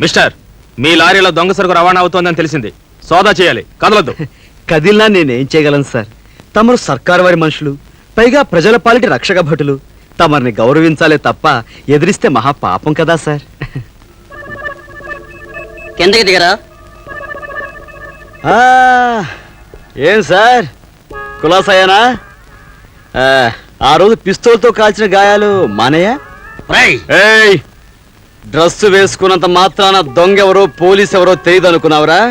Mister, మీ లారీలో దొంగ సరుకు రవాణా అవుతోందని తెలిసింది. సోదా చేయాలి, కదలొద్దు. కదిలినా నేనేం చేయగలను సార్? తమరు సర్కారు వారి మనుషులు, పైగా ప్రజల పాలిటి రక్షక భటులు. తమరిని గౌరవించాలే తప్ప ఎదిరిస్తే మహా పాపం కదా సార్. కిందకి దిగరా. ఏం సార్ కులాసాయనా? ఆ రోజు పిస్తోల్తో కాల్చిన గాయాలు మానయ్యా? ఏయ్, డ్రెస్ వేసుకున్నంత మాత్రాన దొంగెవరో పోలీస్ ఎవరో తెలియదు అనుకున్నావురా?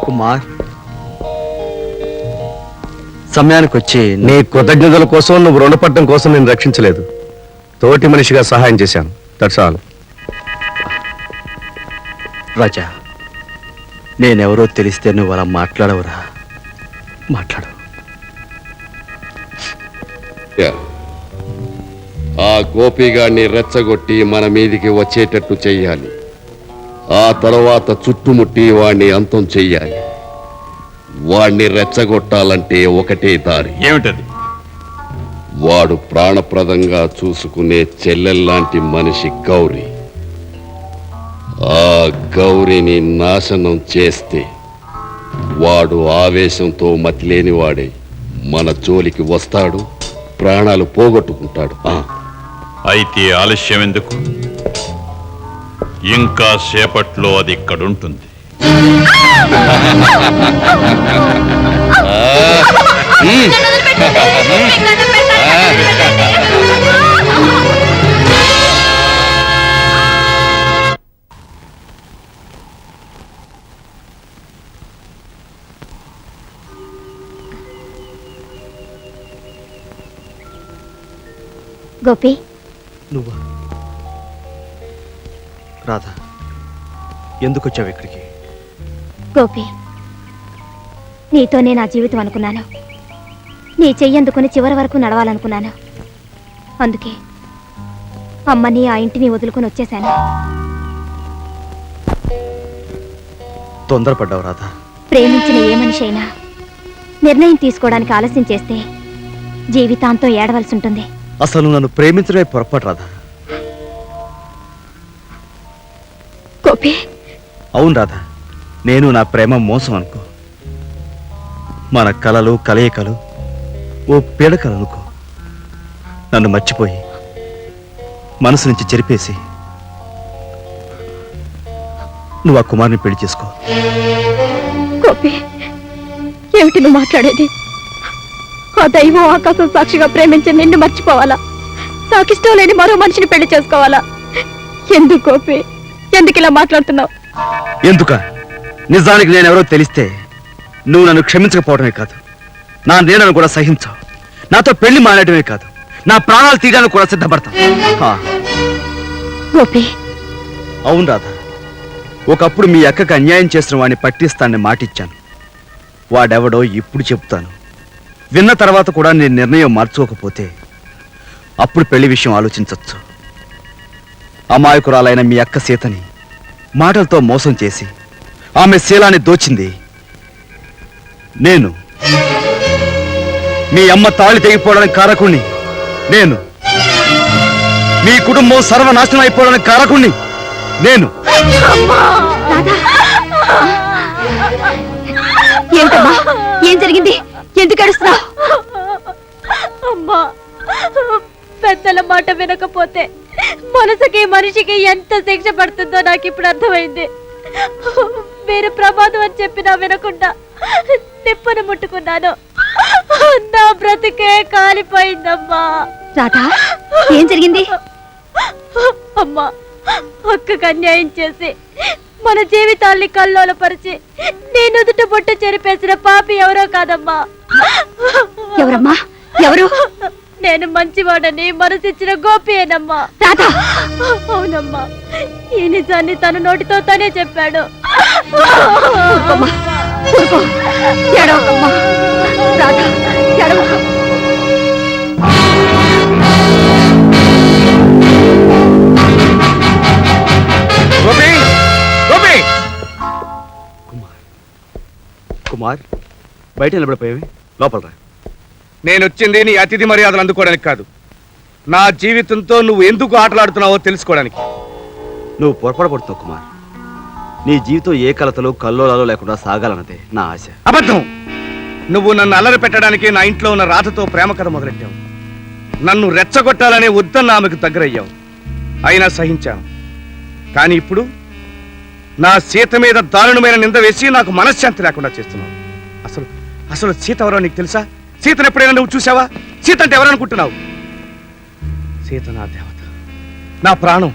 కుమార్, సమయానికి వచ్చి నీ కృతజ్ఞతల కోసం, నువ్వు రుణపడటం కోసం నేను రక్షించలేదు. తోటి మనిషిగా సహాయం చేశాను. That's all. రాజా, నేనెవరో తెలిస్తే నువ్వు అలా మాట్లాడవురా? మాట్లాడు. ఆ గోపిగాడిని రెచ్చగొట్టి మన మీదికి వచ్చేటట్టు చెయ్యాలి. ఆ తర్వాత చుట్టుముట్టి వాణ్ణి అంతం చెయ్యాలి. వాణ్ణి రెచ్చగొట్టాలంటే ఒకటే దారి. ఏమిటది? వాడు ప్రాణప్రదంగా చూసుకునే చెల్లెల్లాంటి మనిషి గౌరీ. ఆ గౌరీని నాశనం చేస్తే వాడు ఆవేశంతో మతిలేని వాడే మన జోలికి వస్తాడు, ప్రాణాలు పోగొట్టుకుంటాడు. అయితే ఆలస్యం ఎందుకు? ఇంకా సేపట్లో అది ఇక్కడుంటుంది. గోపి, నువ్వా? రాధా, ఎందుకు వచ్చావు ఇక్కడికి? గోపి, నీతోనే నా జీవితం అనుకున్నాను. నీ చెయ్యందుకుని చివరి వరకు నడవాలనుకున్నాను. అందుకే అమ్మని ఆ ఇంటిని వదులుకొని వచ్చేశాను. తొందరపడ్డావు రాధా. ప్రేమించిన ఏ మనిషి అయినా నిర్ణయం తీసుకోవడానికి ఆలస్యం చేస్తే జీవితాంతం ఏడవలసి ఉంటుంది. అసలు నన్ను ప్రేమించడమే పొరపాటు రాధా. గోపి, అవును రాధా, నేను నా ప్రేమ మోసం అనుకో. మన కలలు కలయికలు ఓ పీడకలు అనుకో. నన్ను మర్చిపోయి మనసు నుంచి చెరిపేసి నువ్వు ఆ కుమార్ని పెళ్లి చేసుకో. గోపి, ఏమిటి నువ్వు మాట్లాడేది? ఆ దైవం ఆకాశం సాక్షిగా ప్రేమించి నిన్ను మర్చిపోవాలా? నాకిష్టం లేని మరో మనిషిని పెళ్లి చేసుకోవాలా? ఎందుకు గోపి, ఎందుకు ఇలా మాట్లాడుతున్నావు? ఎందుక? నిజానికి నేనెవరో తెలిస్తే నువ్వు నన్ను క్షమించకపోవడమే కాదు, నా నీడను కూడా సహించావు. నాతో పెళ్లి మానేయడమే కాదు, నా ప్రాణాలు తీయడానికి కూడా సిద్ధపడతావు. గోపి, అవును రాధా, ఒకప్పుడు మీ అక్కకి అన్యాయం చేసిన వాడిని పట్టిస్తానని మాటిచ్చాను. వాడెవడో ఇప్పుడు చెప్తాను. విన్న తర్వాత కూడా నేను నిర్ణయం మార్చుకోకపోతే అప్పుడు పెళ్లి విషయం ఆలోచించవచ్చు. అమాయకురాలైన మీ అక్క సీతని మాటలతో మోసం చేసి ఆమె శీలాన్ని దోచింది నేను. మీ అమ్మ తాళి తెగిపోవడానికి కారకుణ్ణి నేను. మీ కుటుంబం సర్వనాశనం అయిపోవడానికి కారకుణ్ణి నేను. ఏంటమ్మా, ఏం జరిగింది? ఎందుకు ఏడుస్తున్నావు? అమ్మా, పెద్దల మాట వినకపోతే మనసుకి మనిషికి ఎంత శిక్ష పడుతుందో నాకు ఇప్పుడు అర్థమైంది. మీరు ప్రమాదం అని చెప్పినా వినకుండా తిప్పను ముట్టుకున్నాను. నా బ్రతికే కాలిపోయిందమ్మా. రాధా, ఏం జరిగింది? అమ్మా, అక్కకు అన్యాయం చేసి మన జీవితాల్ని కల్లోలపరిచి నేను నుదుట బొట్టు చెరిపేసిన పాపి ఎవరో కాదమ్మా. ఎవరమ్మా? ఎవరు? నేను మంచివాడని మనసిచ్చిన గోపియేనమ్మా. రాధా, అవునమ్మా, ఈ నిజాన్ని తన నోటితో తనే చెప్పాడు. ఊరుకోమ్మా, ఊరుకో. ఏడవకమ్మా. రాధా, ఏడవకు. గోపి, గోపి! కుమార్, బయట నిలబడిపోయావి, లోపల రా. నేను వచ్చింది నీ అతిథి మర్యాదలు అందుకోవడానికి కాదు, నా జీవితంతో నువ్వు ఎందుకు ఆటలాడుతున్నావో తెలుసుకోవడానికి. నువ్వు పొరపడబడుతున్నావు కుమార్. నీ జీవితం ఏ కలతలు కల్లోలాలో లేకుండా సాగాలన్నదే నా ఆశ. అబద్ధం. నువ్వు నన్ను అల్లరి పెట్టడానికి నా ఇంట్లో ఉన్న రాధతో ప్రేమ కథ మొదలెట్టావు. నన్ను రెచ్చగొట్టాలనే వద్దన్న ఆమెకు దగ్గరయ్యావు. అయినా సహించాను. కానీ ఇప్పుడు నా సీత మీద దారుణమైన నింద వేసి నాకు మనశ్శాంతి లేకుండా చేస్తున్నావు. అసలు అసలు సీత ఎవరో నీకు తెలుసా? సీతను ఎప్పుడైనా నువ్వు చూసావా? సీత అంటే ఎవరనుకుంటున్నావు? సీత నా దేవత, నా ప్రాణం,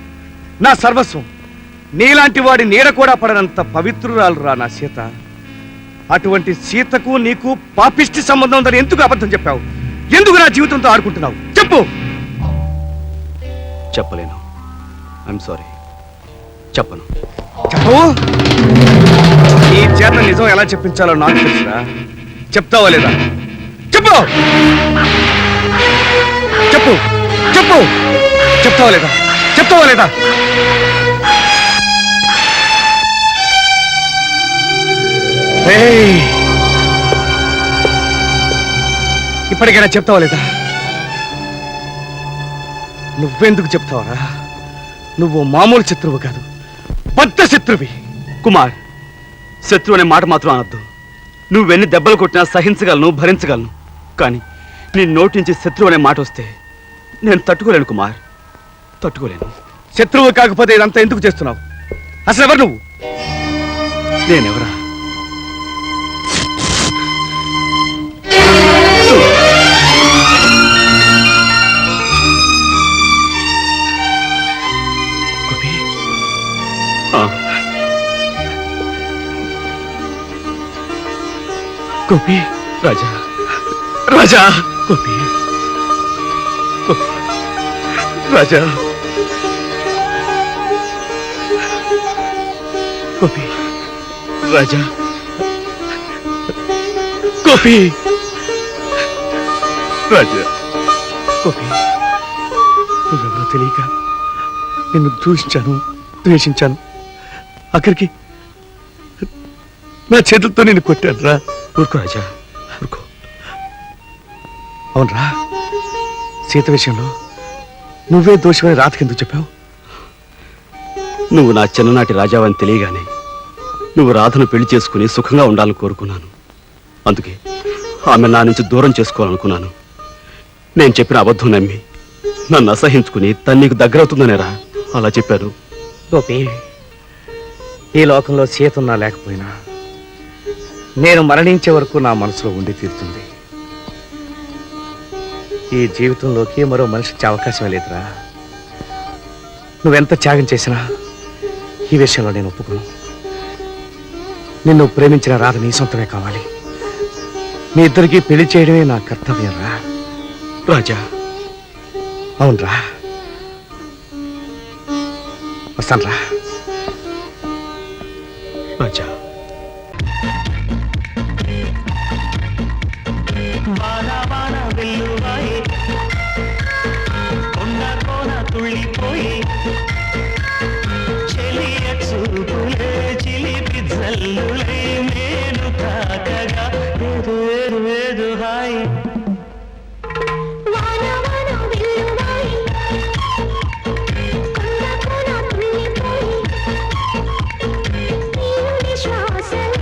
నా సర్వస్వం. నీలాంటి వాడి నీడ కూడా పడనంత పవిత్రురాలురా నా సీత. అటువంటి సీతకు నీకు పాపిష్టి సంబంధం ఉందని ఎందుకు అబద్ధం చెప్పావు? ఎందుకు నా జీవితంతో ఆడుకుంటున్నావు? చెప్పు. చెప్పలేను. ఐఎమ్ సారీ, చెప్పను. చెప్పవు? నీ చేత నిజం ఎలా చెప్పించాలో నాకు తెలుసురా. చెప్తావా లేదా? చెప్పు, చెప్పు, చెప్పు. చెప్తావా లేదా? చెప్తావా లేదా? ఇప్పటికైనా చెప్తావా లేదా? నువ్వెందుకు చెప్తావరా? నువ్వు మామూలు శత్రువు కాదు, బద్ద శత్రువి. కుమార్, శత్రువు అనే మాట మాత్రం అనొద్దు. నువ్వెన్ని దెబ్బలు కొట్టినా సహించగలను, భరించగలను. కానీ నీ నోటి నుంచి శత్రువు అనే మాట వస్తే నేను తట్టుకోలేను కుమార్, తట్టుకోలేను. శత్రువు కాకపోతే ఇదంతా ఎందుకు చేస్తున్నావు? అసలు ఎవరు నువ్వు? నేనెవరా? గోపి, గోపి, రాజా, రాజా, గోపి, గోపి, రాజా, గోపి, రాజా, గోపి, రాజా, గోపి, నువ్వెవరో తెలియక నిన్ను దూషించాను, ద్వేషించాను. అక్కడికి నా చేతులతో నిన్ను కొట్టాను రా. ఊరుకో రాజా, ఊరుకో. అవునరా, సీత విషయంలో నువ్వే దోషమని రాతకెందుకు చెప్పావు? నువ్వు నా చిన్ననాటి రాజావని తెలియగానే నువ్వు రాధను పెళ్లి చేసుకుని సుఖంగా ఉండాలని కోరుకున్నాను. అందుకే ఆమె నా నుంచి దూరం చేసుకోవాలనుకున్నాను. నేను చెప్పిన అబద్ధం నమ్మి నన్ను అసహించుకుని తను నీకు దగ్గరవుతుందనేరా అలా చెప్పాను. గోపి, ఈ లోకంలో సీత ఉన్నా లేకపోయినా నేను మరణించే వరకు నా మనసులో ఉండి తీరుతుంది. ఈ జీవితంలోకి మరో మనిషికి అవకాశమే లేదురా. నువ్వెంత త్యాగం చేసినా ఈ విషయంలో నేను ఒప్పుకోను. నిన్ను ప్రేమించిన రాధ నీ సొంతమే కావాలి. మీ ఇద్దరికీ పెళ్లి చేయడమే నా కర్తవ్యం రా. రాజా, అవునరా, వస్తాను రా. రాజా, చిలిపి జల్లులై నేను తాకగా ఏదో హాయ్